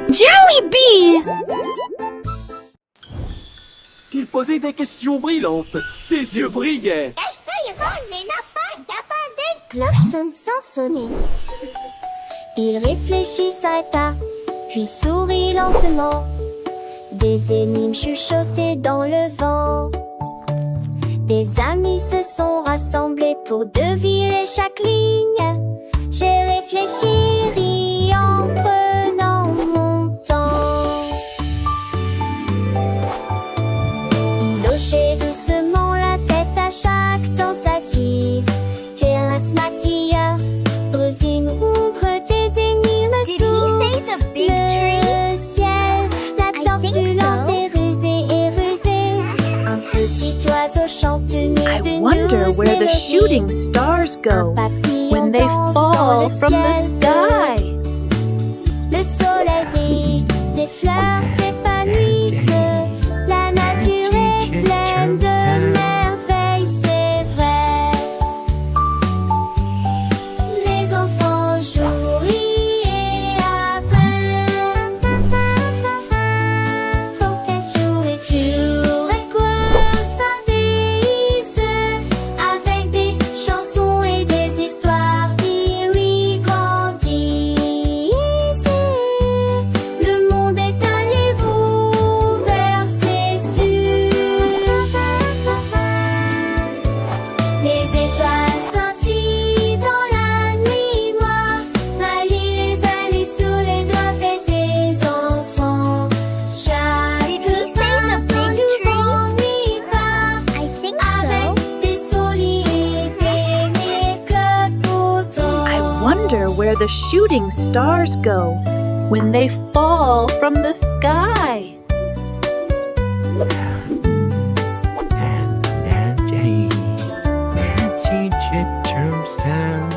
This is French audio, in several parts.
Jollibee! Il posait des questions brillantes. Ses yeux brillaient. Les feuilles volent, mais n'a pas d'appât, des cloches sonnent sans sonner. Il réfléchit ça et ça, puis sourit lentement. Des énigmes chuchotées dans le vent. Des amis se sont rassemblés pour deviner chaque ligne. J'ai réfléchi, ri en prenant mon temps. Il hochait doucement la tête à chaque tentative. Erasmatia, Rosine ouvre des énigmes sous le ciel. La tortue lente et rusée. Un petit oiseau chante une I wonder where the shooting stars go when they fall from the sky. Le soleil brille, les fleurs s'épanouissent. La nature est pleine de merveilles, c'est vrai. Les enfants jouent, rient et apprennent. Faut qu'elles jouent et quoi ça déhisse. Avec des chansons et des histoires qui lui grandissent. Le monde est un livre ouvert, c'est sûr. Les étoiles scintillent dans la nuit noire. Marie les années sur les doigts fait des enfants. Chaque pas dans le vent lui part. Avec des souliers et des clubs pourtant. I wonder where the shooting stars go when they fall from the sky. Nancy Chitterstown.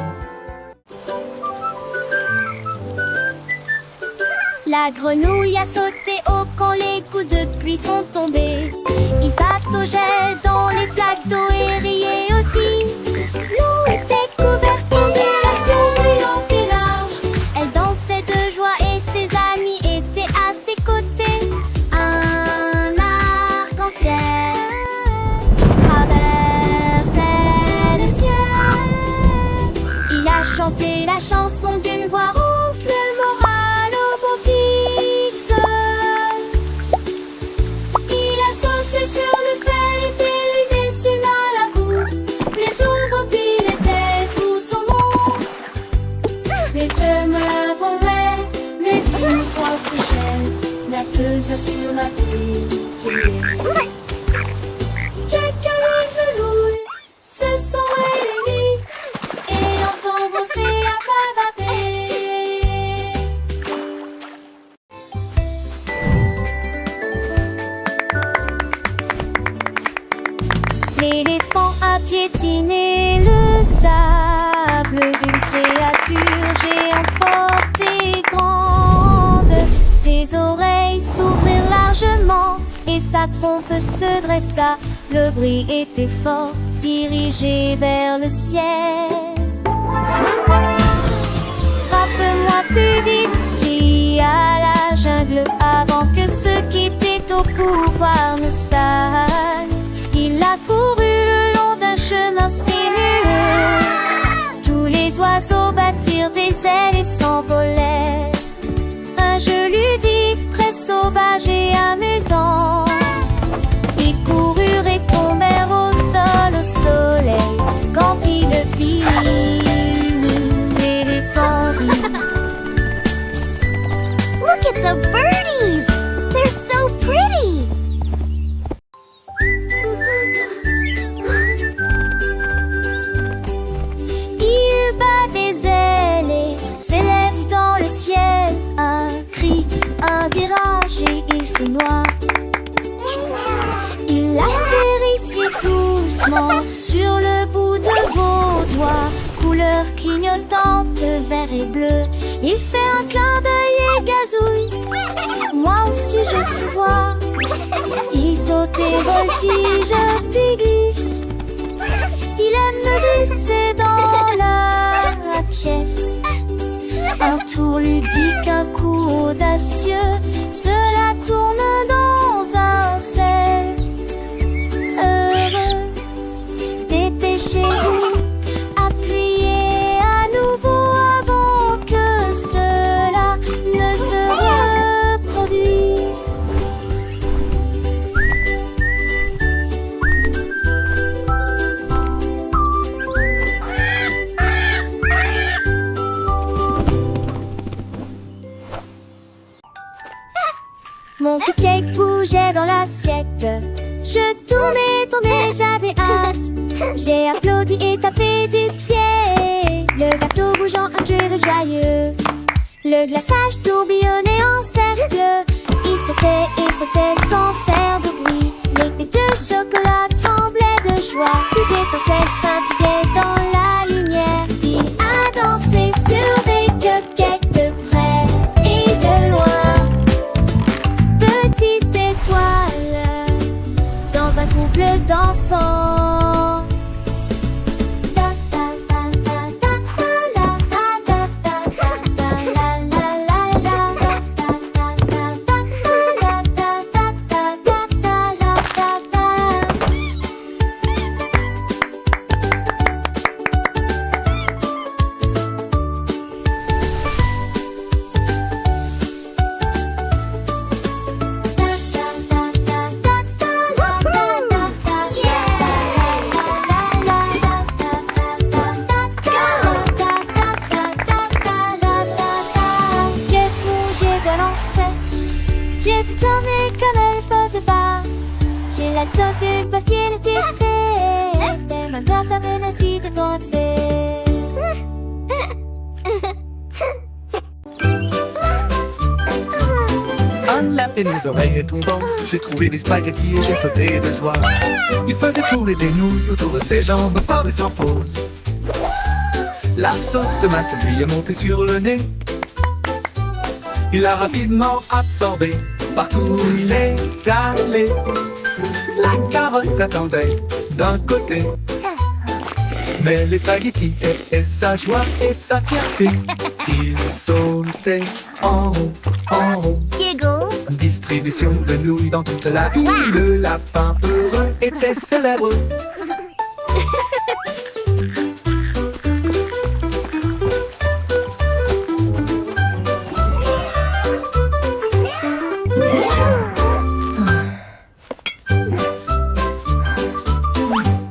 La grenouille a sauté haut quand les coups de pluie sont tombés. Il pataugeait dans les flaques d'eau et riait aussi. L'eau était couverte d'ondulations brillantes et larges. Elle dansait de joie et ses amis étaient à ses côtés. Un arc-en-ciel traversait le ciel. Il a chanté la chanson d'une voix rauque, le moral au beau fixe. Il a sauté sur le fer et périmé sur la boue. Les eaux remplies étaient tout son monde. Les deux me laveraient, les îles s'astichaient, natteuses sur la télé. Quelques lignes de loup se sont réunies et entendent l'océan bavader. L'éléphant a piétiné le sable d'une créature géante forte et grande. Ses oreilles s'ouvrirent largement et sa trompe se dressa. Le bruit était fort, dirigé vers le ciel. Frappe-moi plus vite, cria la jungle, avant que ceux qui étaient au pouvoir ne stagnent. Il a couru le long d'un chemin sinueux. Tous les oiseaux battirent des ailes et s'envolèrent. Un jeu ludique très sauvage et amusant. Ils coururent et tombèrent au sol, au soleil. Quand il le fit, l'éléphant rit. Look at the birdies! They're so pretty! Il bat des ailes et s'élève dans le ciel. Un cri, un virage et il se noie. Il atterrit si doucement sur le bout de vos doigts. Couleur clignotante, vert et bleu. Il fait un clin d'œil et gazouille. Moi aussi je te vois. Il saute et voltige puis glisse. Il aime me glisser dans la pièce. Un tour ludique, un coup audacieux, cela tourne dans un cercle heureux. Dépêchez-vous, appuyez à nouveau avant que cela ne se reproduise. Mon cupcake bougeait dans l'assiette. Je tournais, j'avais hâte. J'ai applaudi et tapé du pied. Le gâteau bougeant, un jeu de joyeux. Le glaçage tourbillonnait en cercle. Il sautait sans faire de bruit. Les dés de chocolat tremblaient de joie. Des étincelles scintillaient dans la lumière. Il a dansé sur des cupcakes de près et de loin. Petite étoile dans un couple dansant. J'ai tout tourné comme elle faisait pas. J'ai la toque pas fière de têter. T'es ma grande comme une suite de danser. Un lapin aux oreilles tombant, j'ai trouvé des spaghettis et j'ai sauté de joie. Il faisait tourner des nouilles autour de ses jambes, fort et sans pause. La sauce tomate lui est montée sur le nez. Il l'a rapidement absorbé, partout où il est allé. La carotte attendait d'un côté, mais les spaghettis étaient sa joie et sa fierté. Il sautait en haut, en haut. Giggles. Distribution de nouilles dans toute la ville. Le lapin heureux était célèbre.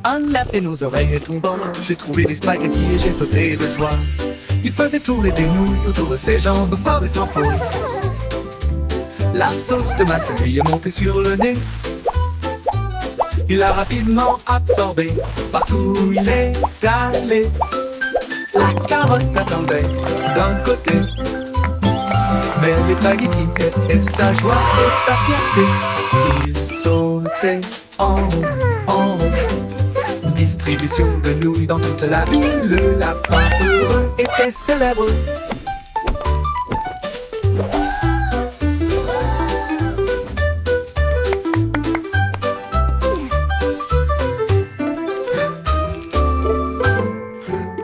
Un lapin aux oreilles tombant, j'ai trouvé des spaghettis et j'ai sauté de joie. Il faisait tourner des nouilles autour de ses jambes, fort et sans pause. La sauce tomate lui est montée sur le nez. Il l'a rapidement absorbé, partout où il est allé. La carotte attendait d'un côté, mais les spaghettis étaient sa joie et sa fierté. Il sautait en haut, en haut. Distribution de nouilles dans toute la ville. Le lapin heureux était célèbre.